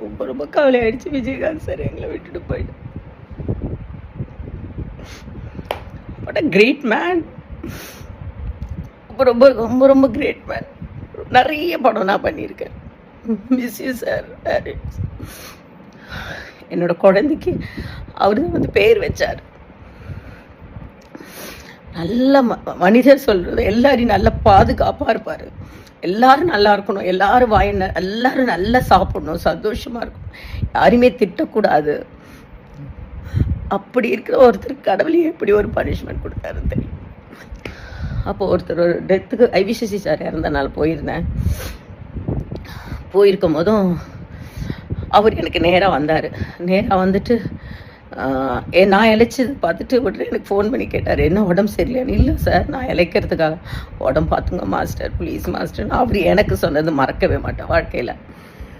ரொம்ப ரொம்ப கவலை ஆயிடுச்சு. விஜயகாந்த் சார் எங்களை விட்டுட்டு போயிட்டு. What a great man. ரொம்ப ரொம்ப ரொம்ப கிரேட் மேன். நிறைய படம் நான் பண்ணியிருக்கேன். Miss you sir. என்னோட குழந்தைக்கு அவர் தான் வந்து பேர் வச்சார். நல்ல மனிதர் சொல்கிறது எல்லாரையும் நல்லா பாதுகாப்பாக இருப்பார். எல்லாரும் நல்லா இருக்கணும், எல்லாரும் எல்லாரும் நல்லா சாப்பிடணும், சந்தோஷமாக இருக்கணும், யாரையுமே திட்டக்கூடாது. அப்படி இருக்கிற ஒருத்தர் கடவுளையும் எப்படி ஒரு பனிஷ்மெண்ட் கொடுத்தாருன்னு தெரியும். அப்போது ஒருத்தர் ஒரு டெத்துக்கு ஐவிசசி சார் இறந்த நாள் போயிருந்தேன். போயிருக்கும் போதும் அவர் எனக்கு நேராக வந்தார். நேராக வந்துட்டு நான் இழைச்சது பார்த்துட்டு உடனே எனக்கு ஃபோன் பண்ணி கேட்டார், என்ன உடம்பு சரியில்லைன்னு. இல்லை சார், நான் இழைக்கிறதுக்காக உடம்பு பார்த்துங்க மாஸ்டர், ப்ளீஸ் மாஸ்டர். அவர் எனக்கு சொன்னது மறக்கவே மாட்டேன் வாழ்க்கையில்.